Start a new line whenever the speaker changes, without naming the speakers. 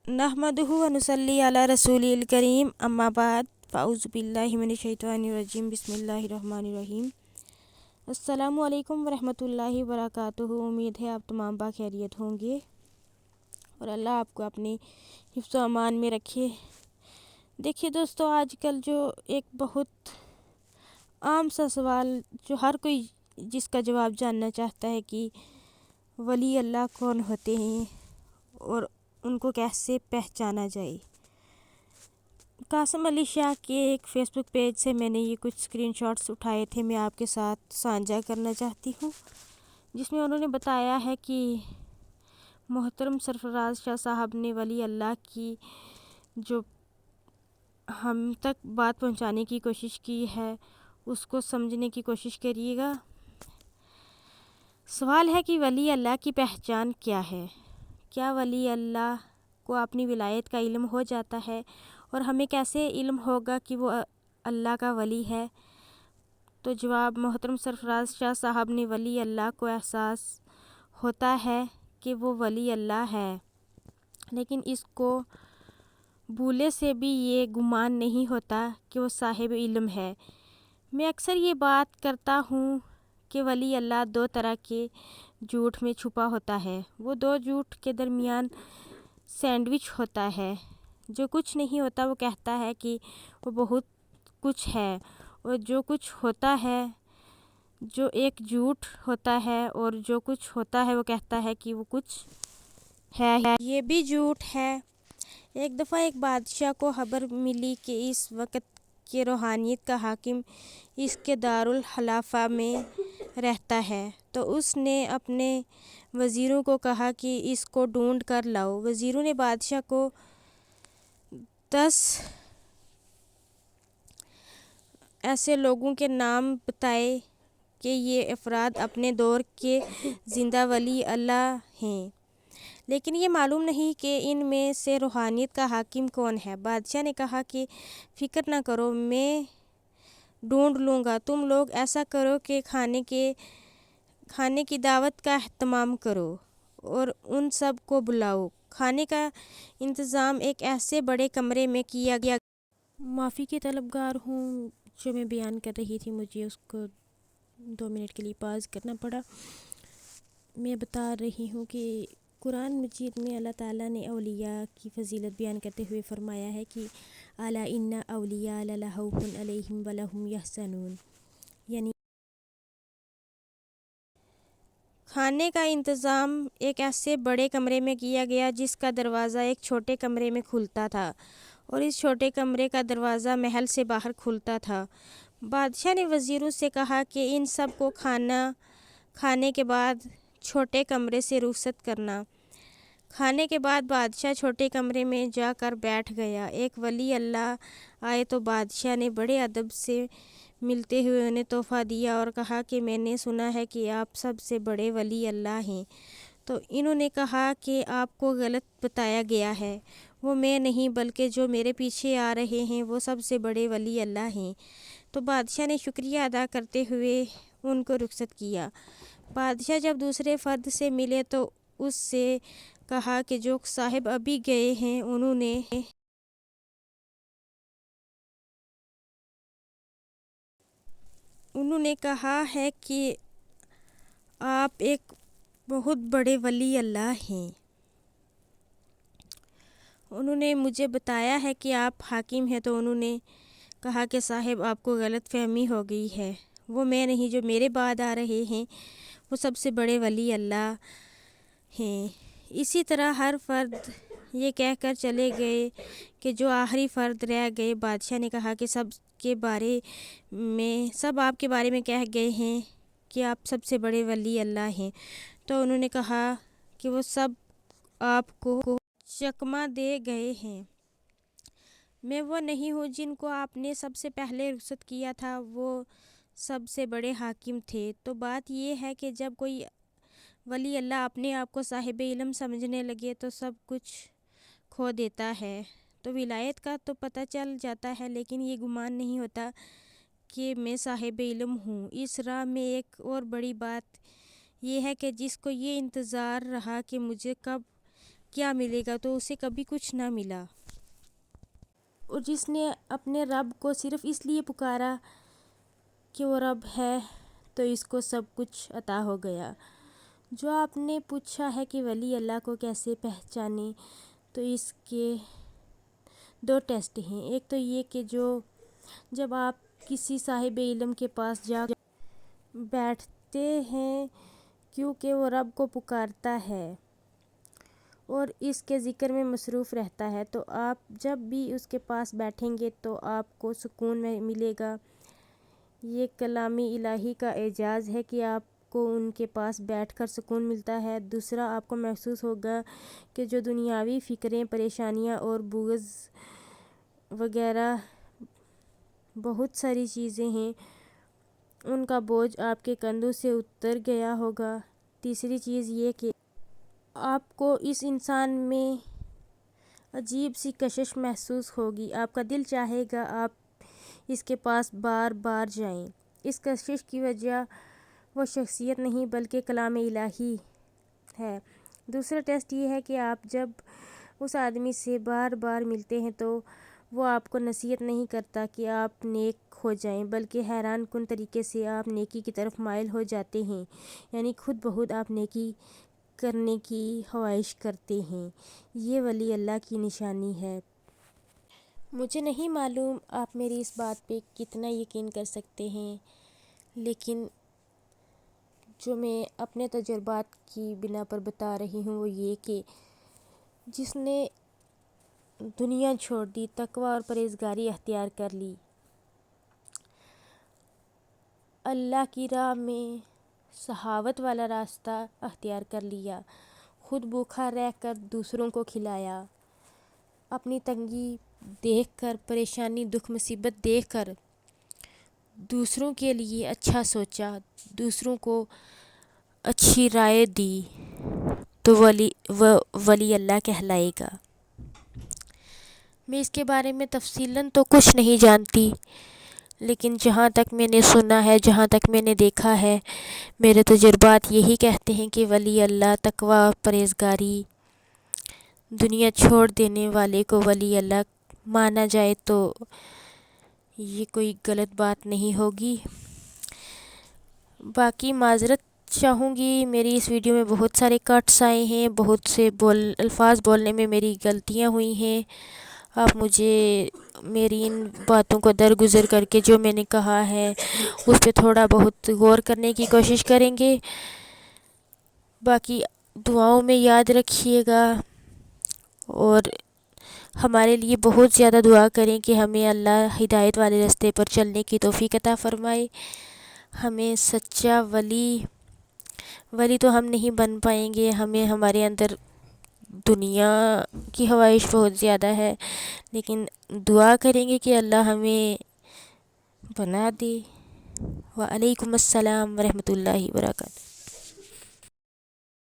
नहमदुहु व नुसल्ली अला रसूलिल करीम अम्मा बाद फ़ाउज़ु बिल्लाहि मिनश शैतानिर रजीम बिस्मिल्लाहिर रहमानिर रहीम। अस्सलामु अलैकुम व रहमतुल्लाहि व बरकातुहू। उम्मीद है आप तमाम बाखैरियत होंगे और अल्लाह आपको अपने हिफ्ज़ व अमान में रखे। देखिए दोस्तों, आजकल जो एक बहुत आम सा सवाल जो हर कोई जिसका जवाब जानना चाहता है कि वली अल्लाह कौन होते हैं और उनको कैसे पहचाना जाए। कासिम अली शाह के एक फ़ेसबुक पेज से मैंने ये कुछ स्क्रीनशॉट्स उठाए थे, मैं आपके साथ साझा करना चाहती हूँ, जिसमें उन्होंने बताया है कि मोहतरम सरफराज शाह साहब ने वली अल्लाह की जो हम तक बात पहुँचाने की कोशिश की है उसको समझने की कोशिश करिएगा। सवाल है कि वली अल्लाह की पहचान क्या है। क्या वली अल्लाह को अपनी विलायत का इल्म हो जाता है और हमें कैसे इल्म होगा कि वो अल्लाह का वली है। तो जवाब, मोहतरम सरफराज शाह साहब ने वली अल्लाह को एहसास होता है कि वो वली अल्लाह है, लेकिन इसको भूले से भी ये गुमान नहीं होता कि वो साहिब इल्म है। मैं अक्सर ये बात करता हूँ कि वली अल्लाह दो तरह के झूठ में छुपा होता है। वो दो झूठ के दरमियान सैंडविच होता है। जो कुछ नहीं होता वो कहता है कि वो बहुत कुछ है, और जो कुछ होता है जो एक झूठ होता है, और जो कुछ होता है वो कहता है कि वो कुछ है, ये भी झूठ है। एक दफ़ा एक बादशाह को खबर मिली कि इस वक्त के रूहानियत का हाकिम इसके दारुल खलाफा में रहता है, तो उसने अपने वज़ीरों को कहा कि इसको ढूंढ कर लाओ। वज़ीरों ने बादशाह को 10 ऐसे लोगों के नाम बताए कि ये अफराद अपने दौर के ज़िंदा वली अल्लाह हैं, लेकिन ये मालूम नहीं कि इनमें से रूहानियत का हाकिम कौन है। बादशाह ने कहा कि फ़िक्र ना करो, मैं ढूंढ लूँगा। तुम लोग ऐसा करो कि खाने की दावत का एहतमाम करो और उन सब को बुलाओ। खाने का इंतज़ाम एक ऐसे बड़े कमरे में किया गया। माफ़ी के तलबगार हूँ, जो मैं बयान कर रही थी मुझे उसको 2 मिनट के लिए पॉज करना पड़ा। मैं बता रही हूँ कि कुरान मजीद में अल्लाह ताला ने औलिया की फ़जीलत बयान करते हुए फ़रमाया है कि अला इन्ना औलिया ला खौफुन अलैहिम व लहुम यहज़नून, यानी खाने का इंतज़ाम एक ऐसे बड़े कमरे में किया गया जिसका दरवाज़ा एक छोटे कमरे में खुलता था, और इस छोटे कमरे का दरवाज़ा महल से बाहर खुलता था। बादशाह ने वज़ीरों से कहा कि इन सब को खाना खाने के बाद छोटे कमरे से रुखसत करना। खाने के बाद बादशाह छोटे कमरे में जाकर बैठ गया। एक वली अल्लाह आए तो बादशाह ने बड़े अदब से मिलते हुए उन्हें तोहफ़ा दिया और कहा कि मैंने सुना है कि आप सबसे बड़े वली अल्लाह हैं। तो इन्होंने कहा कि आपको गलत बताया गया है, वो मैं नहीं बल्कि जो मेरे पीछे आ रहे हैं वो सबसे बड़े वली अल्लाह हैं। तो बादशाह ने शुक्रिया अदा करते हुए उनको रुखसत किया। बादशाह जब दूसरे फ़र्द से मिले तो उससे कहा कि जो साहिब अभी गए हैं उन्होंने कहा है कि आप एक बहुत बड़े वली अल्लाह हैं। उन्होंने मुझे बताया है कि आप हाकिम हैं। तो उन्होंने कहा कि साहिब आपको गलत फहमी हो गई है, वो मैं नहीं, जो मेरे बाद आ रहे हैं वो सबसे बड़े वली अल्लाह हैं। इसी तरह हर फ़र्द ये कहकर चले गए कि जो आखिरी फ़र्द रह गए। बादशाह ने कहा कि सब आपके बारे में कह गए हैं कि आप सबसे बड़े वली अल्लाह हैं। तो उन्होंने कहा कि वो सब आपको चकमा दे गए हैं। मैं वो नहीं हूँ जिनको आपने सबसे पहले रुखसत किया था, वो सबसे बड़े हाकिम थे। तो बात ये है कि जब कोई वली अल्लाह अपने आप को साहिब इल्म समझने लगे तो सब कुछ खो देता है। तो विलायत का तो पता चल जाता है, लेकिन ये गुमान नहीं होता कि मैं साहिब इल्म हूँ। इस राह में एक और बड़ी बात ये है कि जिसको ये इंतज़ार रहा कि मुझे कब کیا ملے گا، تو اسے کبھی کچھ نہ ملا۔ اور جس نے اپنے رب کو صرف اس لیے پکارا کہ وہ رب ہے، تو اس کو سب کچھ عطا ہو گیا۔ جو آپ نے پوچھا ہے کہ ولی اللہ کو کیسے پہچانے، تو اس کے دو ٹیسٹ ہیں۔ ایک تو یہ کہ جب آپ کسی صاحب علم کے پاس جا بیٹھتے ہیں، کیونکہ وہ رب کو پکارتا ہے اور اس کے ذکر میں مصروف رہتا ہے، تو آپ جب بھی اس کے پاس بیٹھیں گے تو آپ کو سکون ملے گا۔ یہ کلام الہی کا اعجاز ہے کہ آپ کو ان کے پاس بیٹھ کر سکون ملتا ہے۔ دوسرا، آپ کو محسوس ہوگا کہ جو دنیاوی فکریں، پریشانیاں اور بغض وغیرہ بہت ساری چیزیں ہیں، ان کا بوجھ آپ کے کندھوں سے اتر گیا ہوگا۔ تیسری چیز یہ کہ آپ کو اس انسان میں عجیب سی کشش محسوس ہوگی، آپ کا دل چاہے گا آپ اس کے پاس بار بار جائیں۔ اس کشش کی وجہ وہ شخصیت نہیں بلکہ کلام الہی ہے۔ دوسرا ٹیسٹ یہ ہے کہ آپ جب اس آدمی سے بار بار ملتے ہیں تو وہ آپ کو نصیحت نہیں کرتا کہ آپ نیک ہو جائیں، بلکہ حیران کن طریقے سے آپ نیکی کی طرف مائل ہو جاتے ہیں، یعنی خود بخود آپ نیکی کرنے کی خواہش کرتے ہیں۔ یہ ولی اللہ کی نشانی ہے۔ مجھے نہیں معلوم آپ میری اس بات پہ کتنا یقین کر سکتے ہیں، لیکن جو میں اپنے تجربات کی بنا پر بتا رہی ہوں وہ یہ کہ جس نے دنیا چھوڑ دی، تقوی اور پرہیزگاری اختیار کر لی، اللہ کی راہ میں سخاوت والا راستہ اختیار کر لیا، خود بھوکا رہ کر دوسروں کو کھلایا، اپنی تنگی دیکھ کر، پریشانی، دکھ، مصیبت دیکھ کر دوسروں کے لیے اچھا سوچا، دوسروں کو اچھی رائے دی، تو وہ ولی اللہ کہلائے گا۔ میں اس کے بارے میں تفصیلاً تو کچھ نہیں جانتی، لیکن جہاں تک میں نے سنا ہے، جہاں تک میں نے دیکھا ہے، میرے تجربات یہی کہتے ہیں کہ ولی اللہ، تقوی، پرہیزگاری، دنیا چھوڑ دینے والے کو ولی اللہ مانا جائے تو یہ کوئی غلط بات نہیں ہوگی۔ باقی معذرت چاہوں گی، میری اس ویڈیو میں بہت سارے کٹس آئے ہیں، بہت سے الفاظ بولنے میں میری غلطیاں ہوئی ہیں۔ آپ مجھے میری ان باتوں کو درگزر کر کے جو میں نے کہا ہے اس پہ تھوڑا بہت غور کرنے کی کوشش کریں گے۔ باقی دعاؤں میں یاد رکھیے گا اور ہمارے لیے بہت زیادہ دعا کریں کہ ہمیں اللہ ہدایت والے راستے پر چلنے کی توفیق عطا فرمائے۔ ہمیں سچا ولی تو ہم نہیں بن پائیں گے، ہمیں ہمارے اندر دنیا کی خواہش بہت زیادہ ہے، لیکن دعا کریں گے کہ اللہ ہمیں بنا دے۔ وعلیکم السلام ورحمۃ اللہ وبرکاتہ۔